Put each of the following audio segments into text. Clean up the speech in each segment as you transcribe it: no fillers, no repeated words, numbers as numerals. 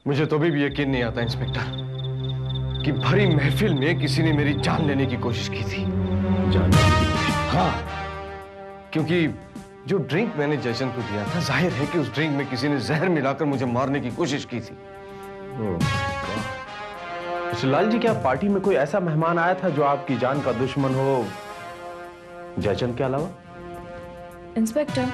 मुझे तो अभी भी यकीन नहीं आता इंस्पेक्टर कि भरी महफिल में किसी ने मेरी जान लेने की कोशिश की थी। जान लेने की कोशिश? हाँ, क्योंकि जो ड्रिंक मैंने जयचंद को दिया था, जाहिर है कि उस ड्रिंक में किसी ने जहर मिलाकर मुझे मारने की कोशिश की थी। मिस्टर लाल जी, क्या पार्टी में कोई ऐसा मेहमान आया था जो आपकी जान का दुश्मन हो, जयचंद के अलावा? इंस्पेक्टर,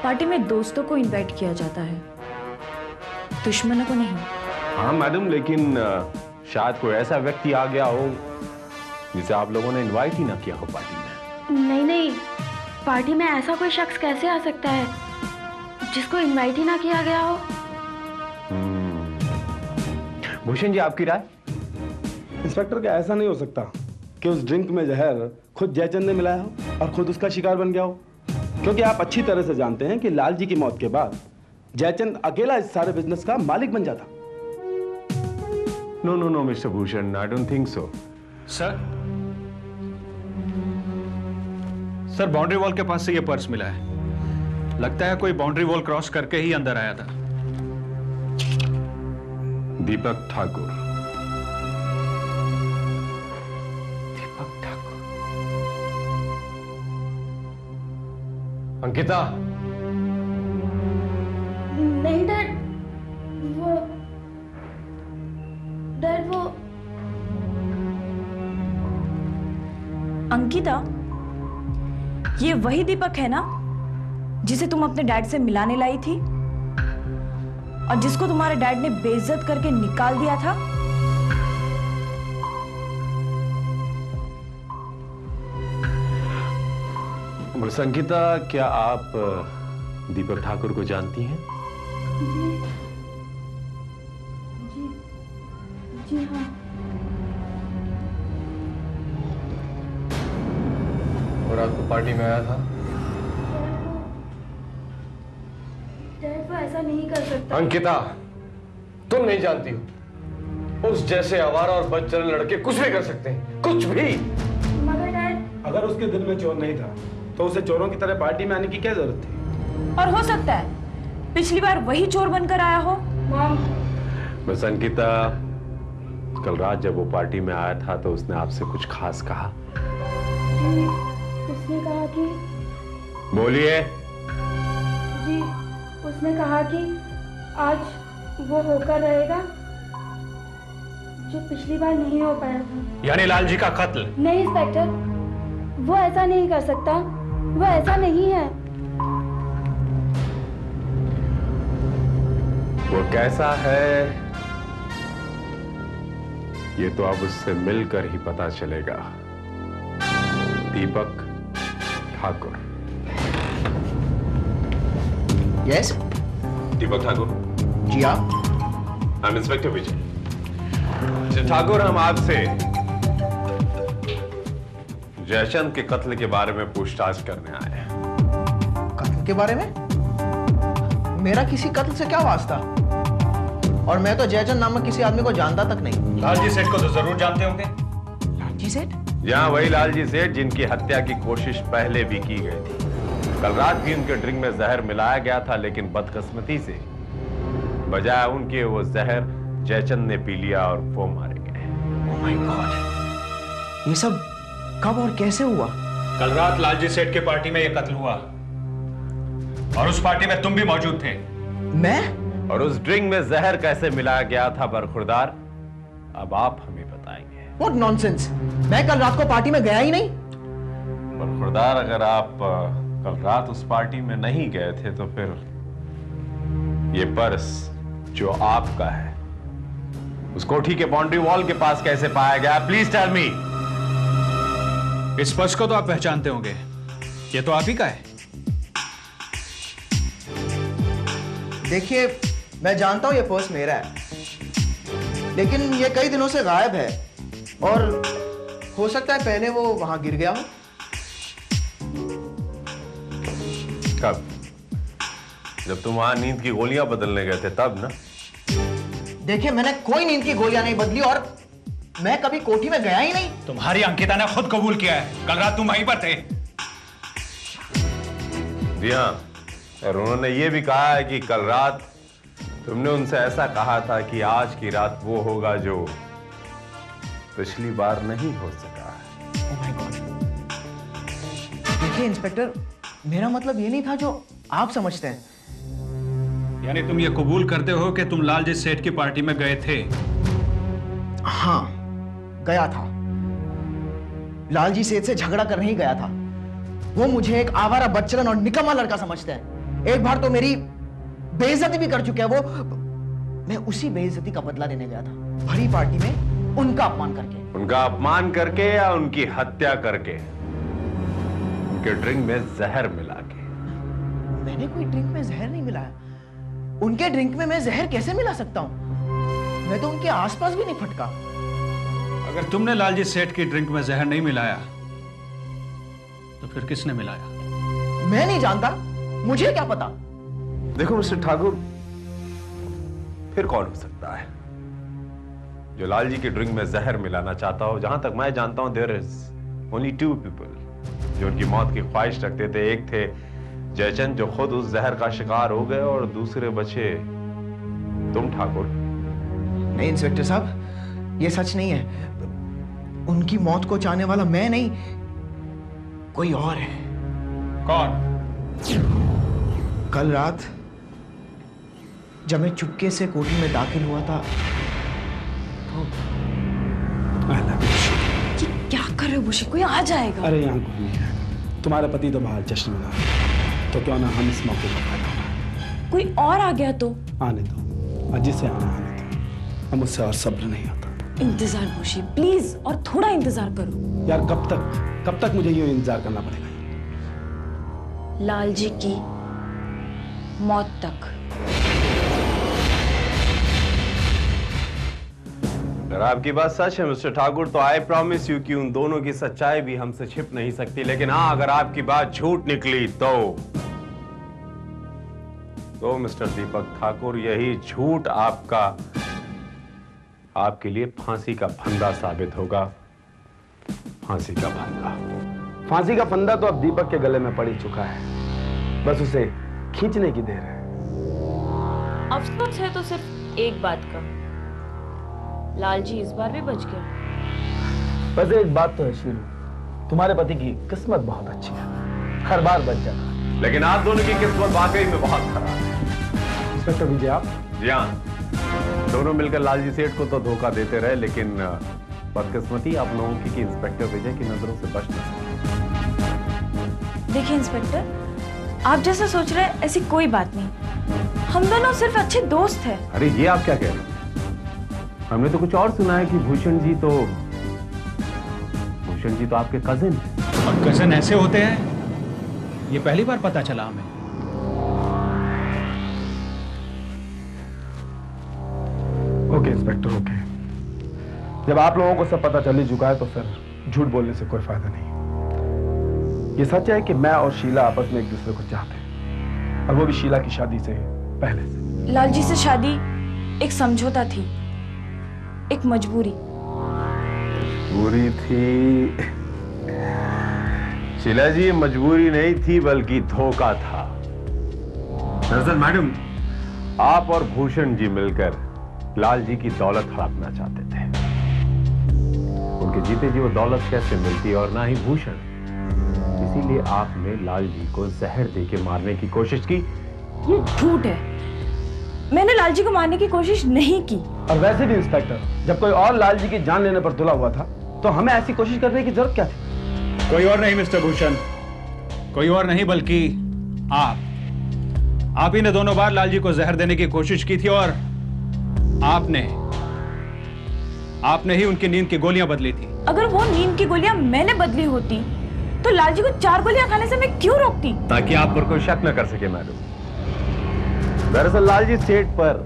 पार्टी में दोस्तों को इनवाइट किया जाता है, दुश्मनों को नहीं। हाँ मैडम, लेकिन शायद कोई ऐसा व्यक्ति आ गया हो जिसे आप लोगों ने इनवाइट ही ना किया हो पार्टी में। नहीं नहीं, पार्टी में ऐसा कोई शख्स कैसे आ सकता है जिसको इनवाइट ही ना किया गया हो? भूषण जी, आपकी राय? इंस्पेक्टर, क्या ऐसा नहीं हो सकता कि उस ड्रिंक में जहर खुद जयचंद ने मिलाया हो और खुद उसका शिकार बन गया हो? क्योंकि आप अच्छी तरह से जानते हैं कि लाल जी की मौत के बाद जयचंद अकेला इस सारे बिजनेस का मालिक बन जाता। No no no mister Bhushan, I don't think so. Sir boundary wall के पास से ये पर्स मिला है। लगता है कोई बाउंड्री वॉल क्रॉस करके ही अंदर आया था। दीपक ठाकुर। दीपक ठाकुर। अंकिता। नहीं डैड, वो अंकिता, ये वही दीपक है ना जिसे तुम अपने डैड से मिलाने लाई थी और जिसको तुम्हारे डैड ने बेइज्जत करके निकाल दिया था? संगीता, क्या आप दीपक ठाकुर को जानती हैं? जी हाँ। और रात को पार्टी में आया था? डैड, वो ऐसा नहीं कर सकता। अंकिता, तुम नहीं जानती हो, उस जैसे आवारा और बदचलन लड़के कुछ भी कर सकते हैं, कुछ भी। मगर डैड, अगर उसके दिल में चोर नहीं था तो उसे चोरों की तरह पार्टी में आने की क्या जरूरत थी? और हो सकता है पिछली बार वही चोर बनकर आया हो। मॉम। बस अंकिता, कल रात जब वो पार्टी में आया था तो उसने आपसे कुछ खास कहा? जी, उसने कहा कि बोलिए। जी, उसने कहा कि आज वो होकर रहेगा जो पिछली बार नहीं हो पाया था। यानी लाल जी का कत्ल? नहीं इंस्पेक्टर, वो ऐसा नहीं कर सकता, वो ऐसा नहीं है। वो कैसा है ये तो अब उससे मिलकर ही पता चलेगा। दीपक ठाकुर। यस। दीपक ठाकुर जी आप? आई एम इंस्पेक्टर विजय। ठाकुर, हम आपसे जयचंद के कत्ल के बारे में पूछताछ करने आए हैं। कत्ल के बारे में? मेरा किसी कत्ल से क्या वास्ता? और मैं तो जयचंद नामक किसी आदमी को जानता तक नहीं। लाल जी सेठ को तो जरूर जानते होंगे। लाल जी सेठ? जहां वही लाल जी सेठ जिनकी हत्या की कोशिश पहले भी की गई थी। कल रात भी उनके ड्रिंक में जहर मिलाया गया था, लेकिन बदकिस्मती से बजाय उनके वो जहर जयचंद ने पी लिया और वो मारे गए। ओह माय गॉड, ये सब कब और कैसे हुआ? कल रात लाल जी सेठ के पार्टी में यह कत्ल हुआ और उस पार्टी में तुम भी मौजूद थे। मैं? और उस ड्रिंक में जहर कैसे मिलाया गया था बरखुरदार, अब आप हमें बताएंगे। व्हाट नॉनसेंस, मैं कल रात को पार्टी में गया ही नहीं। बरखुरदार, अगर आप कल रात उस पार्टी में नहीं गए थे तो फिर ये पर्स जो आपका है उस कोठी के बाउंड्री वॉल के पास कैसे पाया गया? Please tell me. इस पर्स को तो आप पहचानते होंगे, ये तो आप ही का है। देखिए, मैं जानता हूं ये पर्स मेरा है, लेकिन ये कई दिनों से गायब है और हो सकता है पहले वो वहां गिर गया हो। कब? जब तुम वहां नींद की गोलियां बदलने गए थे तब ना? देखिए, मैंने कोई नींद की गोलियां नहीं बदली और मैं कभी कोठी में गया ही नहीं। तुम्हारी अंकिता ने खुद कबूल किया है कल रात तुम वहीं पर थे। जी हाँ, और उन्होंने ये भी कहा है कि कल रात तुमने उनसे ऐसा कहा था कि आज की रात वो होगा जो पिछली बार नहीं हो सका। Oh my God. देखिए इंस्पेक्टर, मेरा मतलब ये नहीं था जो आप समझते हैं। यानी तुम ये कबूल करते हो कि तुम लालजी सेठ की पार्टी में गए थे? हाँ, गया था। लालजी सेठ से झगड़ा करने ही गया था। वो मुझे एक आवारा बच्चन और निकम्मा लड़का समझते हैं। एक बार तो मेरी बेइज्जती भी कर चुके हैं वो। मैं उसी बेइज्जती का बदला लेने गया था, भरी पार्टी में उनका अपमान करके। उनका अपमान करके या उनकी हत्या करके? उनके ड्रिंक में जहर मिला के? मैंने कोई ड्रिंक में जहर नहीं मिलाया। उनके ड्रिंक में मैं जहर कैसे मिला सकता हूं? मैं तो उनके आसपास भी नहीं फटका। अगर तुमने लालजी सेठ की ड्रिंक में जहर नहीं मिलाया तो फिर किसने मिलाया? मैं नहीं जानता, मुझे क्या पता। देखो मिस्टर ठाकुर, फिर कौन हो सकता है जो लालजी की ड्रिंक में जहर मिलाना चाहता हो? जहां तक मैं जानता हूं, देयर इज ओनली 2 पीपल जो उनकी मौत की ख्वाहिश रखते थे। एक थे जयचंद जो खुद उस जहर का शिकार हो गए, और दूसरे बचे तुम ठाकुर। नहीं इंस्पेक्टर साहब, ये सच नहीं है। उनकी मौत को चाहने वाला मैं नहीं, कोई और है। कौन? कल रात जब मैं चुपके से कोठी में दाखिल हुआ था तो ये क्या कर रहे हो बुशी? कोई आ जाएगा। अरे यहाँ कोई नहीं है। तुम्हारा पति तो बाहर जश्न मना रहा है, तो क्यों ना हम इस मौके पर फायदा उठाएं। कोई और आ गया तो? आने दो, अजी से आने दो। हम मुझसे और सब्र नहीं आता। इंतजार बुशी, प्लीज और थोड़ा इंतजार करो। यार कब तक मुझे यूं इंतजार करना पड़ेगा? लालजी की मौत तक। अगर आपकी बात सच है मिस्टर ठाकुर, तो आई प्रॉमिस यू कि उन दोनों की सच्चाई भी हमसे छिप नहीं सकती। लेकिन हाँ, अगर आपकी बात झूठ निकली तो मिस्टर दीपक ठाकुर, यही झूठ आपके लिए फांसी का फंदा साबित होगा। फांसी का फंदा। फांसी का फंदा तो अब दीपक के गले में पड़ ही चुका है, बस उसे खींचने की देर है। अफसोस है तो सिर्फ एक बात का, लालजी इस बार भी बच गया। वैसे एक बात तो है शीलू, तुम्हारे पति की किस्मत बहुत अच्छी है, हर बार बच जाता है। लेकिन आप दोनों की किस्मत वाकई में बहुत खराब है। इंस्पेक्टर विजय, आप? जी हाँ, दोनों मिलकर लालजी सेठ को तो धोखा देते रहे, लेकिन बदकिस्मती आप लोगों की कि इंस्पेक्टर विजय की नजरों से बच नहीं सके। देखिए इंस्पेक्टर, आप जैसा सोच रहे हैं ऐसी कोई बात नहीं। हम दोनों सिर्फ अच्छे दोस्त हैं। अरे ये आप क्या कह रहे हैं? हमने तो कुछ और सुना है कि भूषण जी तो आपके कजिन हैं। और कजिन ऐसे होते हैं? ये पहली बार पता चला हमें। Okay inspector, okay. जब आप लोगों को सब पता चल ही चुका है तो फिर झूठ बोलने से कोई फायदा नहीं। ये सच है कि मैं और शीला आपस में एक दूसरे को चाहते हैं, और वो भी शीला की शादी से पहले से। लालजी से शादी एक समझौता थी, एक मजबूरी थी। शीला जी, मजबूरी नहीं थी बल्कि धोखा था। दरअसल मैडम, आप और भूषण जी मिलकर लालजी की दौलत हड़पना चाहते थे। उनके जीते जी वो दौलत कैसे मिलती और ना ही भूषण। इसीलिए आपने लालजी को जहर देके मारने की कोशिश की। ये झूठ है, मैंने लालजी को मारने की कोशिश नहीं की। और वैसे भी इंस्पेक्टर, जब कोई और लालजी की जान लेने पर तुला हुआ था तो हमें ऐसी कोशिश करने की जरूरत क्या थी? कोई और नहीं मिस्टर भूषण, कोई और नहीं बल्कि आप ही ने दोनों बार लालजी को जहर देने की कोशिश की थी, और आपने ही उनकी नींद की गोलियां बदली थी। अगर वो नींद की गोलियां मैंने बदली होती तो लालजी को 4 गोलियां खाने से मैं क्यों रोकती? ताकि आप पर कोई शक न कर सके मैडम। दरअसल लालजी सेठ पर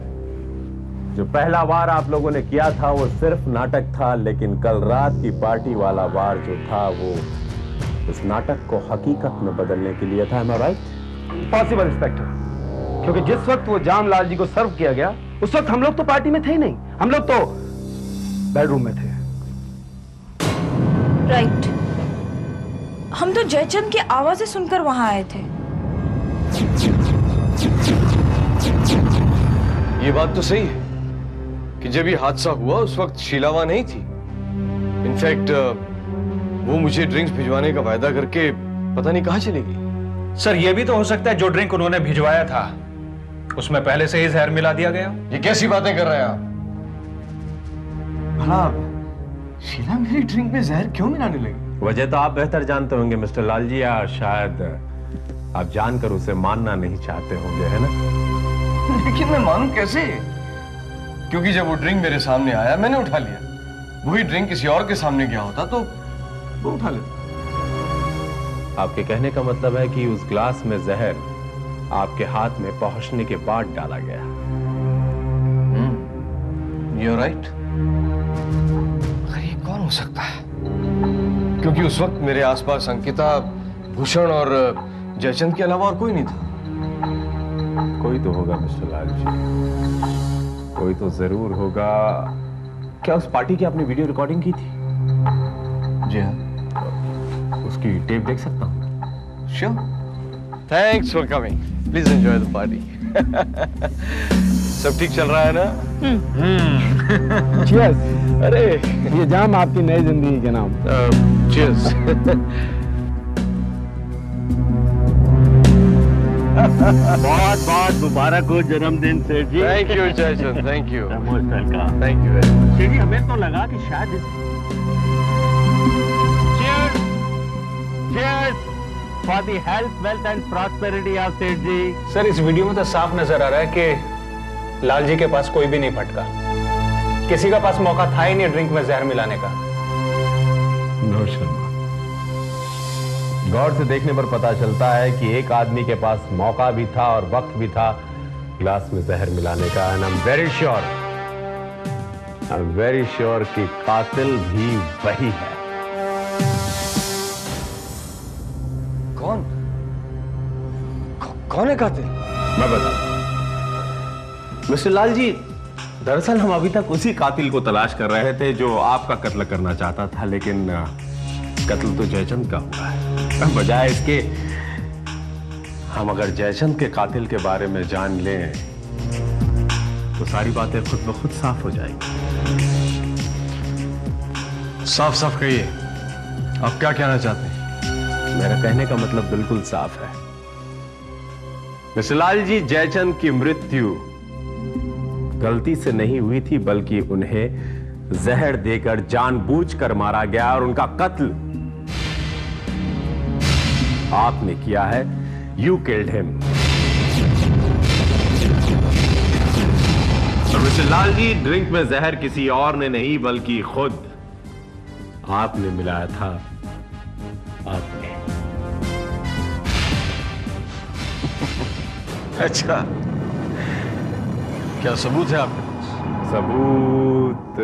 जो पहला वार आप लोगों ने किया था वो सिर्फ नाटक था, लेकिन कल रात की पार्टी वाला वार जो था वो इस नाटक को हकीकत में बदलने के लिए था। Am I right? Possible inspector, क्योंकि जिस वक्त वो जाम लालजी को सर्व किया गया उस वक्त हम लोग तो पार्टी में थे ही नहीं, हम लोग तो बेडरूम में थे। राइट, हम तो जयचंद की आवाजें सुनकर वहां आए थे। ये बात तो सही है कि जब ये हादसा हुआ उस वक्त शीला वहां नहीं थी। इनफैक्ट वो मुझे ड्रिंक्स भिजवाने का वायदा करके पता नहीं कहां चली गई। सर ये भी तो हो सकता है जो ड्रिंक उन्होंने भिजवाया था उसमें पहले से ही जहर मिला दिया गया। ये कैसी बातें कर रहे हैं आप? भला शीला मेरी ड्रिंक में जहर क्यों मिलाने लगी? वजह तो आप बेहतर जानते होंगे मिस्टर लालजी, या शायद आप जानकर उसे मानना नहीं चाहते होंगे, है ना? लेकिन मैं मानूं कैसे? क्योंकि जब वो ड्रिंक मेरे सामने आया मैंने उठा लिया। वही ड्रिंक किसी और के सामने गया होता तो वो उठा लेता। आपके कहने का मतलब है कि उस ग्लास में जहर आपके हाथ में पहुंचने के बाद डाला गया। You're right। अगर ये कौन हो सकता है? क्योंकि उस वक्त मेरे आसपास अंकिता, भूषण और जयचंद के अलावा और कोई नहीं था। कोई तो होगा मिस्टर लालजी, कोई तो जरूर होगा। क्या उस पार्टी की आपने वीडियो रिकॉर्डिंग की थी? जी हाँ। उसकी टेप देख सकता हूँ? Sure. Thanks for coming. Please enjoy the party. सब ठीक चल रहा है ना? Cheers। अरे ये जाम आपकी नई जिंदगी के नाम। cheers। बहुत बहुत मुबारक हो जन्मदिन Seth ji. Thank you Jaichand, thank you. Most welcome. Thank you very much. Seth ji हमें तो लगा कि शायद Cheers for the health, wealth and prosperity of सेठ जी। सर इस वीडियो में तो साफ नजर आ रहा है कि लालजी के पास कोई भी नहीं फटका। किसी का पास मौका था ही नहीं ड्रिंक में जहर मिलाने का। नो शर्मा, गौर से देखने पर पता चलता है कि एक आदमी के पास मौका भी था और वक्त भी था ग्लास में जहर मिलाने का। And I am very sure कि कातिल भी वही है। कौन है कातिल? मैं बताता। मिस्टर लाल जी, दरअसल हम अभी तक उसी कातिल को तलाश कर रहे थे जो आपका कत्ल करना चाहता था, लेकिन कत्ल तो जयचंद का हुआ है। बजाय इसके हम अगर जयचंद के कातिल के बारे में जान लें तो सारी बातें खुद ब खुद साफ हो जाएंगी। साफ साफ कहिए, आप क्या कहना चाहते हैं? मेरा कहने का मतलब बिल्कुल साफ है मिस्टर लाल जी, जयचंद की मृत्यु गलती से नहीं हुई थी, बल्कि उन्हें जहर देकर जानबूझकर मारा गया और उनका कत्ल आपने किया है। You killed him. Mister Lal ji, drink में जहर किसी और ने नहीं बल्कि खुद आपने मिलाया था। आपने। अच्छा, क्या सबूत है आपके पास? सबूत?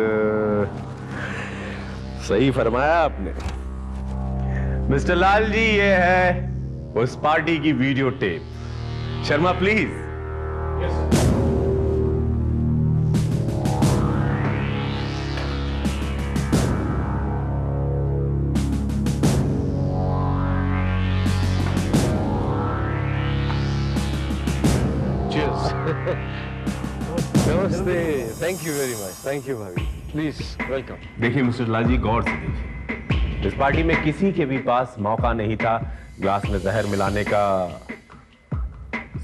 सही फरमाया आपने मिस्टर लाल जी, ये है उस पार्टी की वीडियो टेप। शर्मा प्लीज। नमस्ते। Thank you very much. Thank you भाभी। Please welcome. देखिए मिस्टर लाल जी, गौर से देखिए। इस पार्टी में किसी के भी पास मौका नहीं था ग्लास में जहर मिलाने का,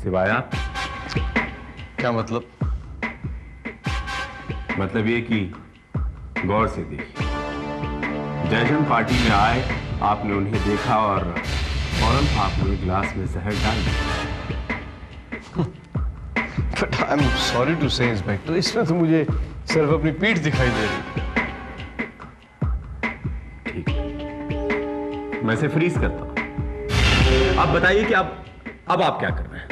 सिवाय आप। क्या मतलब? मतलब ये कि गौर से देखिए, जयचंद पार्टी में आए, आपने उन्हें देखा और फौरन आपने गिलास में जहर डाल दिया। But I'm sorry to say, inspector, इसमें तो मुझे सिर्फ अपनी पीठ दिखाई दे रही। ठीक है, मैं इसे फ्रीज करता हूं। आप बताइए कि अब आप क्या कर रहे हैं?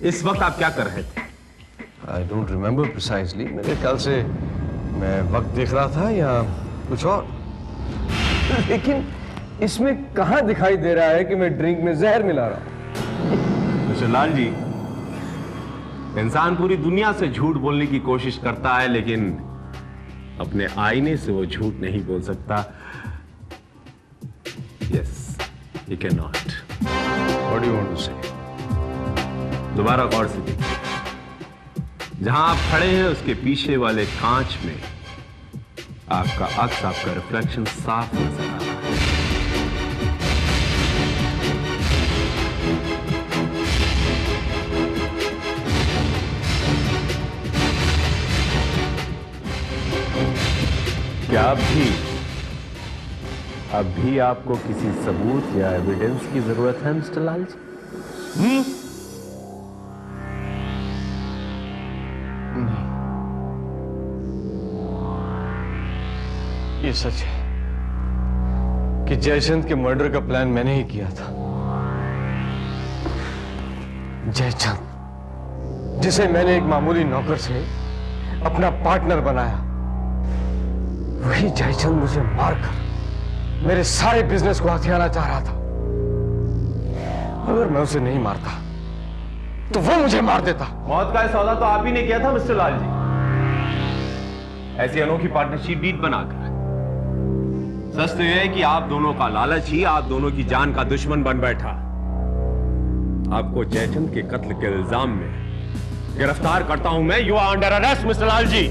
इस वक्त आप क्या कर रहे थे? I don't remember precisely। मेरे ख्याल से मैं वक्त देख रहा था या कुछ और। लेकिन इसमें कहां दिखाई दे रहा है कि मैं ड्रिंक में जहर मिला रहा हूं? मिस्टर लाल जी, इंसान पूरी दुनिया से झूठ बोलने की कोशिश करता है, लेकिन अपने आईने से वो झूठ नहीं बोल सकता। Yes, you can not. What do you want to say? दोबारा गौर से देखिए। जहां आप खड़े हैं उसके पीछे वाले कांच में आपका अक्स, आपका रिफ्लेक्शन साफ नजर आ रहा है। क्या अब भी आपको किसी सबूत या एविडेंस की जरूरत है मिस्टर लाल जी? ये सच है कि जयचंद के मर्डर का प्लान मैंने ही किया था। जयचंद, जिसे मैंने एक मामूली नौकर से अपना पार्टनर बनाया, वही जयचंद मुझे मारकर मेरे सारे बिजनेस को हथियाना चाह रहा था। अगर मैं उसे नहीं मारता तो वो मुझे मार देता। मौत का सौदा तो आप ही ने किया था मिस्टर लाल जी, ऐसी अनोखी पार्टनरशिप डील बनाकर। सच तो यह है कि आप दोनों का लालच ही आप दोनों की जान का दुश्मन बन बैठा। आपको जयचंद के कत्ल के इल्जाम में गिरफ्तार करता हूं मैं। You are under arrest mister Lal ji.